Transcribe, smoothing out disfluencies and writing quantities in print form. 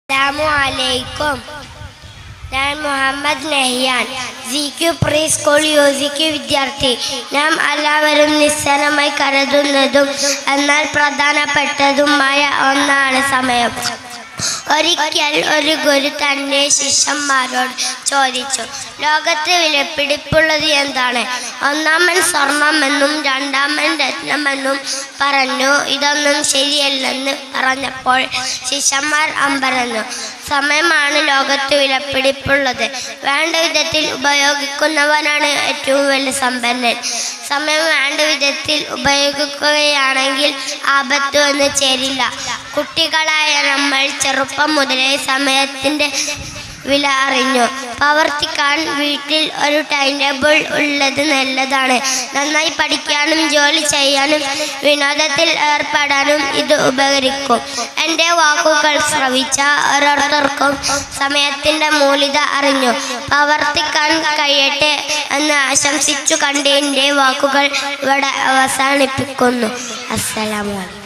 അസ്സലാമുഅലൈക്കും. ഞാൻ Muhammad Nahyan, ZQ pre school UCQ വിദ്യാർത്ഥി. നാം എല്ലാവരും നിസ്സാരമായി കരുതുന്നതും എന്നാൽ പ്രധാനപ്പെട്ടതുമായ ഒന്നാണ് സമയം. ഒരിക്കൽ ഒരു ഗുരു തൻ്റെ ശിഷ്യന്മാരോട് ചോദിച്ചു, ലോകത്ത് വിലപിടിപ്പുള്ളത് എന്താണ്? ഒന്നാമൻ സ്വർണമെന്നും രണ്ടാമൻ രത്നമെന്നും പറഞ്ഞു. ഇതൊന്നും ശരിയല്ലെന്ന് പറഞ്ഞപ്പോൾ ശിഷ്യന്മാർ അമ്പരന്നു. സമയമാണ് ലോകത്ത് വിലപിടിപ്പുള്ളത്. വേണ്ട വിധത്തിൽ ഉപയോഗിക്കുന്നവനാണ് ഏറ്റവും വലിയ സമ്പന്നൻ. സമയം വേണ്ട വിധത്തിൽ ഉപയോഗിക്കുകയാണെങ്കിൽ ആപത്ത് വന്ന് ചേരില്ല. കുട്ടികളായ നമ്മൾ ചെറുപ്പം മുതലേ സമയത്തിൻ്റെ വില അറിഞ്ഞു. പ്രവർത്തിക്കാൻ വീട്ടിൽ ഒരു ടൈം ടേബിൾ ഉള്ളത് നല്ലതാണ്. നന്നായി പഠിക്കാനും ജോലി ചെയ്യാനും വിനോദത്തിൽ ഏർപ്പെടാനും ഇത് ഉപകരിക്കും. എൻ്റെ വാക്കുകൾ ശ്രവിച്ച ഓരോരുത്തർക്കും സമയത്തിൻ്റെ മൂല്യത അറിഞ്ഞു. പ്രവർത്തിക്കാൻ കഴിയട്ടെ എന്ന് ആശംസിച്ചു കണ്ട് എൻ്റെ വാക്കുകൾ ഇവിടെ അവസാനിപ്പിക്കുന്നു. അസ്സലാമു അലൈക്കും.